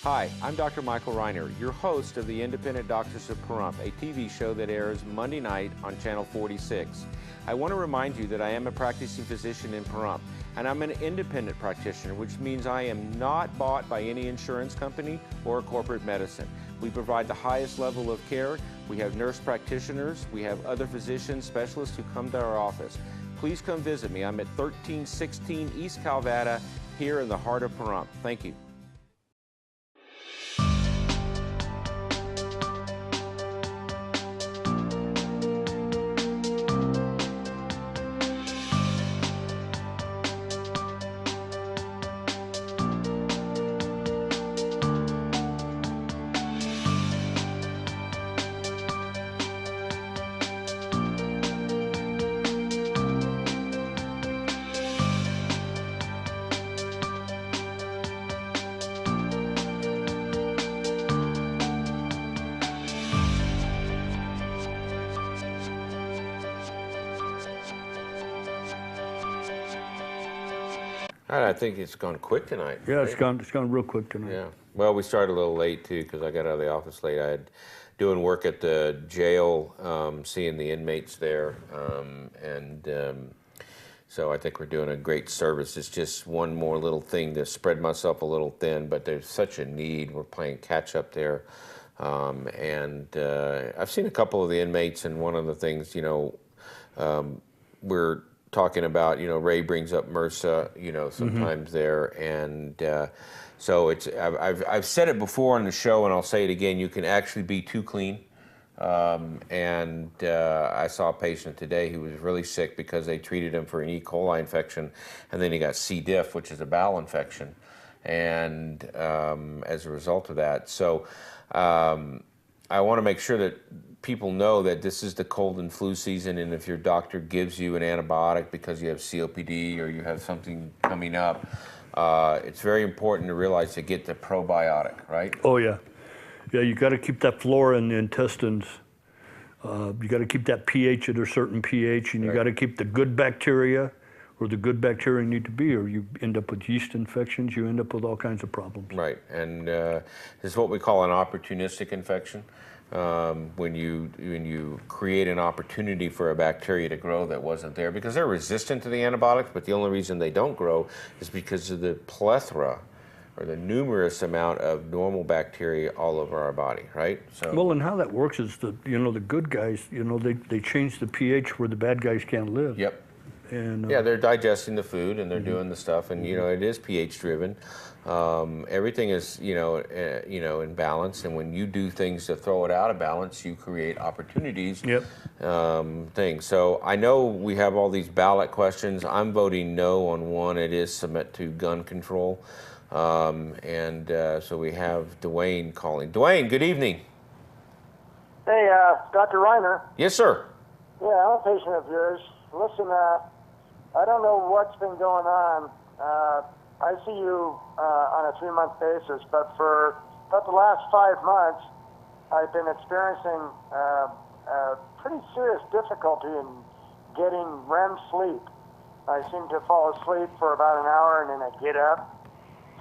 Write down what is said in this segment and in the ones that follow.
Hi, I'm Dr. Michael Reiner, your host of the Independent Doctors of Pahrump, a TV show that airs Monday night on Channel 46. I want to remind you that I am a practicing physician in Pahrump, and I'm an independent practitioner, which means I am not bought by any insurance company or corporate medicine. We provide the highest level of care. We have nurse practitioners. We have other physicians, specialists who come to our office. Please come visit me. I'm at 1316 East Calvada here in the heart of Pahrump. Thank you. I think it's gone quick tonight. Yeah, right? it's gone real quick tonight. Yeah. Well, we started a little late too because I got out of the office late. I had doing work at the jail, seeing the inmates there, so I think we're doing a great service. It's just one more little thing to spread myself a little thin, but there's such a need. We're playing catch up there, I've seen a couple of the inmates, and one of the things, we're talking about, Ray brings up MRSA, sometimes there, and so it's I've said it before on the show, and I'll say it again. You can actually be too clean, I saw a patient today who was really sick because they treated him for an E. coli infection, and then he got C. diff, which is a bowel infection, and as a result of that, so I want to make sure that people know that this is the cold and flu season, and if your doctor gives you an antibiotic because you have COPD or you have something coming up, it's very important to realize to get the probiotic, right? Oh, yeah. Yeah, you got to keep that flora in the intestines. You got to keep that pH at a certain pH, and you got to keep the good bacteria where the good bacteria need to be, or you end up with yeast infections, you end up with all kinds of problems. Right, and this is what we call an opportunistic infection. When you create an opportunity for a bacteria to grow that wasn't there, because they're resistant to the antibiotics, but the only reason they don't grow is because of the plethora or the numerous amount of normal bacteria all over our body, right? So well, and how that works is the good guys, they change the pH where the bad guys can't live. Yep. And yeah, they're digesting the food and they're doing the stuff, and it is pH driven. Everything is in balance, and when you do things to throw it out of balance, you create opportunities. Yep. Things. So I know we have all these ballot questions. I'm voting no on one. It is submit to gun control, so we have Dwayne calling. Dwayne, good evening. Hey, Dr. Reiner. Yes, sir. Yeah, I'm a patient of yours. Listen, I don't know what's been going on. I see you on a 3-month basis, but for about the last 5 months, I've been experiencing pretty serious difficulty in getting REM sleep. I seem to fall asleep for about an hour, and then I get up,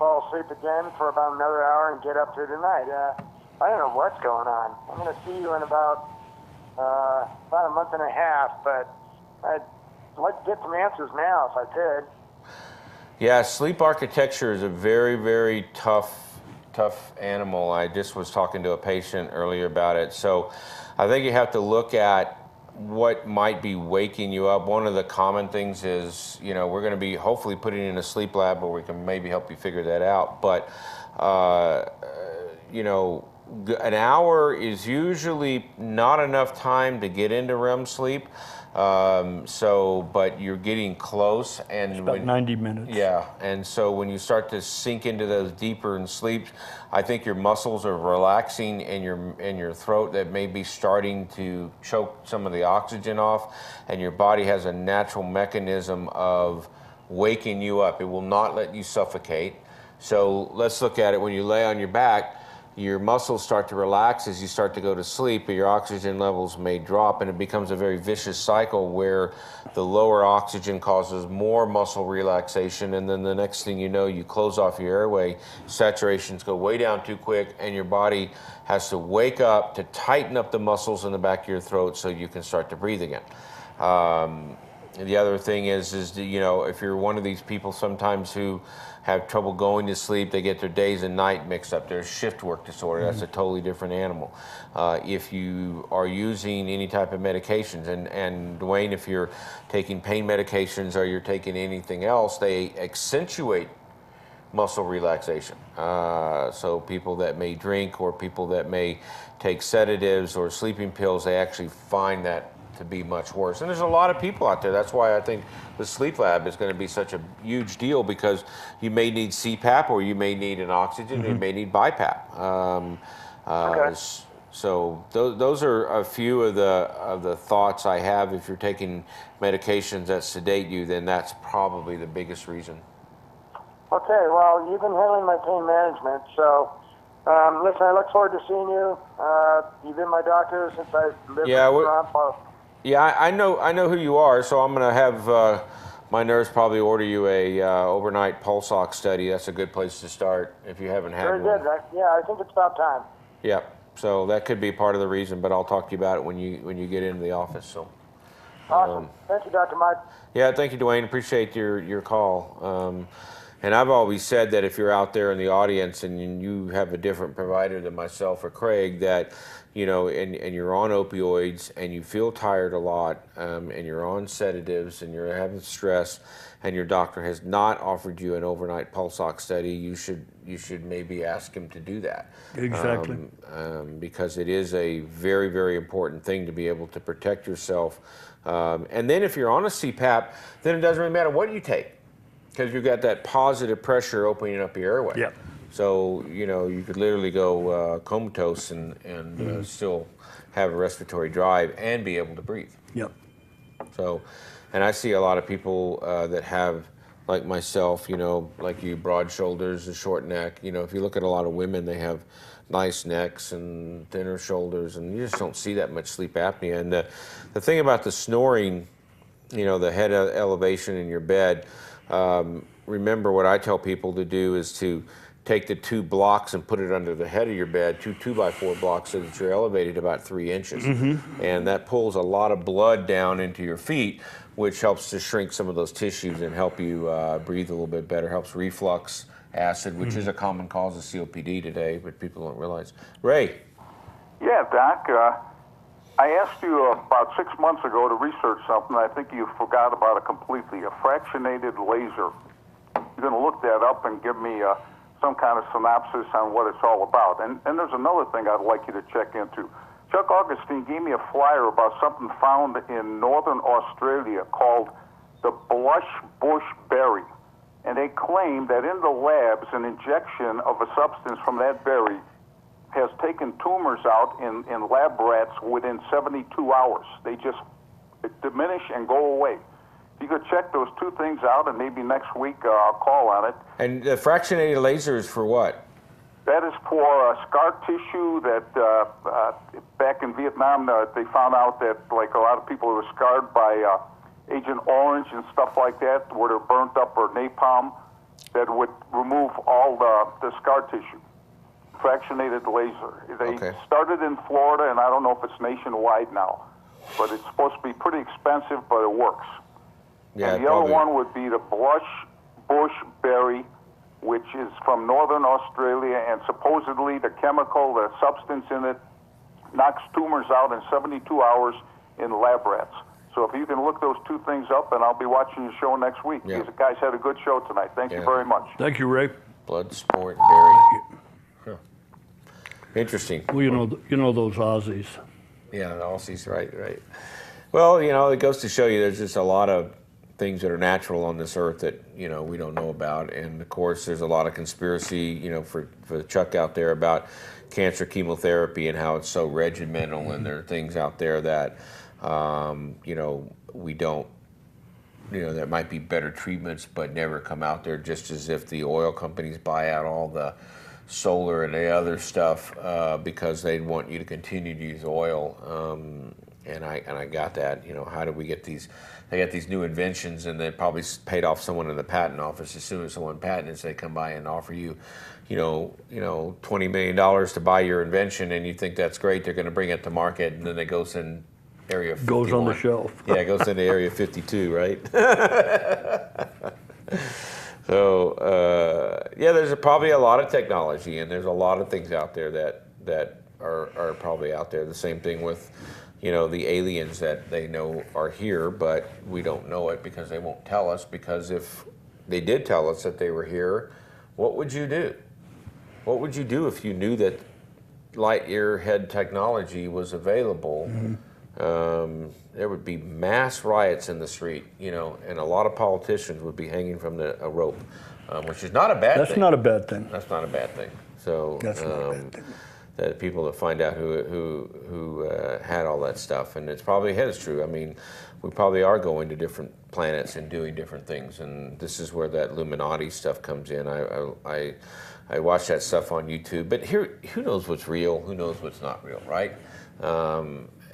fall asleep again for about another hour, and get up through the night. I don't know what's going on. I'm going to see you in about a month and a half, but I'd like to get some answers now if I could. Yeah, sleep architecture is a very, very tough animal. I just was talking to a patient earlier about it. So I think you have to look at what might be waking you up. One of the common things is, we're going to be hopefully putting in a sleep lab where we can maybe help you figure that out. But, an hour is usually not enough time to get into REM sleep. But you're getting close, and it's about 90 minutes. Yeah, and so when you start to sink into those deeper in sleep, I think your muscles are relaxing, and your throat that may be starting to choke some of the oxygen off, and your body has a natural mechanism of waking you up. It will not let you suffocate. So let's look at it when you lay on your back. your muscles start to relax as you start to go to sleep, but your oxygen levels may drop, and it becomes a very vicious cycle where the lower oxygen causes more muscle relaxation, and then the next thing you know, you close off your airway, saturations go way down too quick, and your body has to wake up to tighten up the muscles in the back of your throat so you can start to breathe again. The other thing is that, you know, if you're one of these people sometimes who have trouble going to sleep, they get their days and night mixed up. There's shift work disorder. That's a totally different animal. If you are using any type of medications, and Dwayne, if you're taking pain medications or you're taking anything else, they accentuate muscle relaxation. So people that may drink or people that may take sedatives or sleeping pills, they actually find that to be much worse. And there's a lot of people out there. That's why I think the sleep lab is going to be such a huge deal, because you may need CPAP, or you may need an oxygen, you may need BiPAP. Okay. So those are a few of the thoughts I have. If you're taking medications that sedate you, then that's probably the biggest reason. Okay, well, you've been handling my pain management, so listen, I look forward to seeing you. You've been my doctor since I lived in Pahrump. Yeah, I know who you are, so I'm going to have my nurse probably order you a overnight pulse ox study. That's a good place to start if you haven't had one. Very good. Yeah, I think it's about time. Yeah, so that could be part of the reason, but I'll talk to you about it when you get into the office. So. Awesome. Thank you, Dr. Mike. Yeah, thank you, Dwayne. Appreciate your call. And I've always said that if you're out there in the audience and you have a different provider than myself or Creig, that, you know, and you're on opioids and you feel tired a lot, and you're on sedatives and you're having stress, and your doctor has not offered you an overnight pulse ox study, you should maybe ask him to do that. Exactly. Because it is a very, very important thing to be able to protect yourself. And then if you're on a CPAP, then it doesn't really matter what you take, because you've got that positive pressure opening up your airway. Yep. So, you know, you could literally go comatose and still have a respiratory drive and be able to breathe. Yep. So, and I see a lot of people that have, like myself, you know, like you, broad shoulders, a short neck. You know, if you look at a lot of women, they have nice necks and thinner shoulders, and you just don't see that much sleep apnea. And the thing about the snoring, you know, the head elevation in your bed, remember what I tell people to do is to take the 2 blocks and put it under the head of your bed, 2 2x4 blocks, so that you're elevated about 3 inches. And that pulls a lot of blood down into your feet, which helps to shrink some of those tissues and help you breathe a little bit better, helps reflux acid, which is a common cause of COPD today, but people don't realize. Ray. Yeah, Doc, I asked you about 6 months ago to research something. I think you forgot about it completely, a fractionated laser. You're going to look that up and give me some kind of synopsis on what it's all about. And there's another thing I'd like you to check into. Chuck Augustine gave me a flyer about something found in northern Australia called the blush bush berry. And they claim that in the labs, an injection of a substance from that berry has taken tumors out in lab rats within 72 hours. They just diminish and go away. If you could check those 2 things out, and maybe next week I'll call on it. And the fractionated laser is for what? That is for scar tissue that back in Vietnam they found out that, like, a lot of people were scarred by Agent Orange and stuff like that, where they're burnt up, or napalm, that would remove all the scar tissue. Fractionated laser. They started in Florida, and I don't know if it's nationwide now, but it's supposed to be pretty expensive, but it works. Yeah, and the other one would be the blush bush berry, which is from northern Australia, and supposedly the chemical, the substance in it, knocks tumors out in 72 hours in lab rats. So if you can look those 2 things up, and I'll be watching your show next week. Yeah. You guys had a good show tonight. Thank you very much. Thank you, Ray. Blood sport berry. Huh. Interesting. Well, you know those Aussies. Yeah, the Aussies, right. Well, you know, it goes to show you there's just a lot of things that are natural on this earth that, you know, we don't know about. And of course, there's a lot of conspiracy, you know, for Chuck out there about cancer chemotherapy and how it's so regimental, and there are things out there that, you know, we don't, you know, there might be better treatments but never come out there, just as if the oil companies buy out all the solar and the other stuff because they want you to continue to use oil. And I got that. You know, how do we get these? They got these new inventions, and they probably paid off someone in the patent office. As soon as someone patents, they come by and offer you, $20 million to buy your invention, and you think that's great. They're going to bring it to market, and then it goes in area 51. Goes on the shelf. Yeah, it goes into area 52, right? So there's probably a lot of technology, and there's a lot of things out there that are probably out there. The same thing with the aliens that they know are here, but we don't know it because they won't tell us. Because if they did tell us that they were here, what would you do? What would you do if you knew that light year ahead technology was available? Mm-hmm. There would be mass riots in the street, and a lot of politicians would be hanging from a rope, which is not a bad thing. That's not a bad thing. That's not a bad thing. So that's not a bad thing. That people that find out who had all that stuff, and it's probably is true. I mean, we probably are going to different planets and doing different things, and this is where that Illuminati stuff comes in. I watch that stuff on YouTube, but here, who knows what's real? Who knows what's not real, right?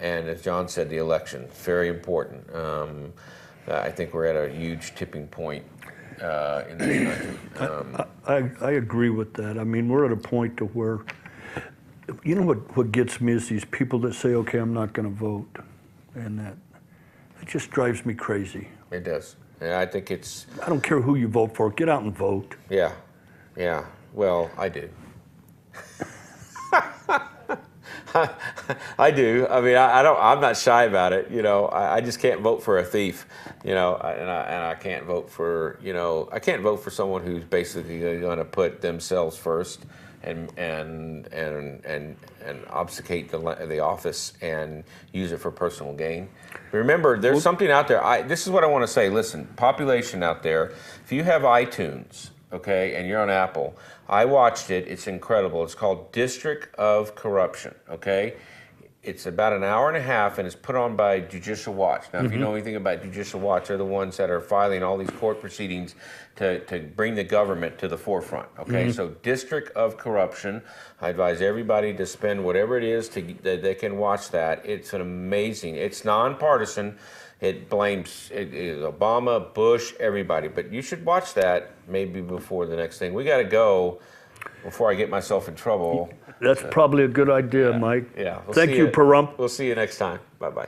And as John said, the election, very important. I think we're at a huge tipping point in this country. I agree with that. I mean, we're at a point to where, what gets me is these people that say, okay, I'm not going to vote. And that just drives me crazy. It does. And I think I don't care who you vote for. Get out and vote. Yeah. Yeah. Well, I do. I do. I mean, I'm not shy about it. I just can't vote for a thief. And I can't vote for. I can't vote for someone who's basically going to put themselves first and obfuscate the office and use it for personal gain. Remember, there's something out there. This is what I want to say. Listen, population out there. If you have iTunes, okay, and you're on Apple, I watched it. It's incredible. It's called District of Corruption, okay? It's about an hour and a half, and it's put on by Judicial Watch. Now, if you know anything about Judicial Watch, they're the ones that are filing all these court proceedings to bring the government to the forefront, okay? So District of Corruption, I advise everybody to spend whatever it is that they can watch that. It's an amazing, it's nonpartisan. It blames Obama, Bush, everybody. But you should watch that maybe before the next thing. We got to go before I get myself in trouble. That's probably a good idea, Mike. Yeah. Thank you, Pahrump. We'll see you next time. Bye-bye.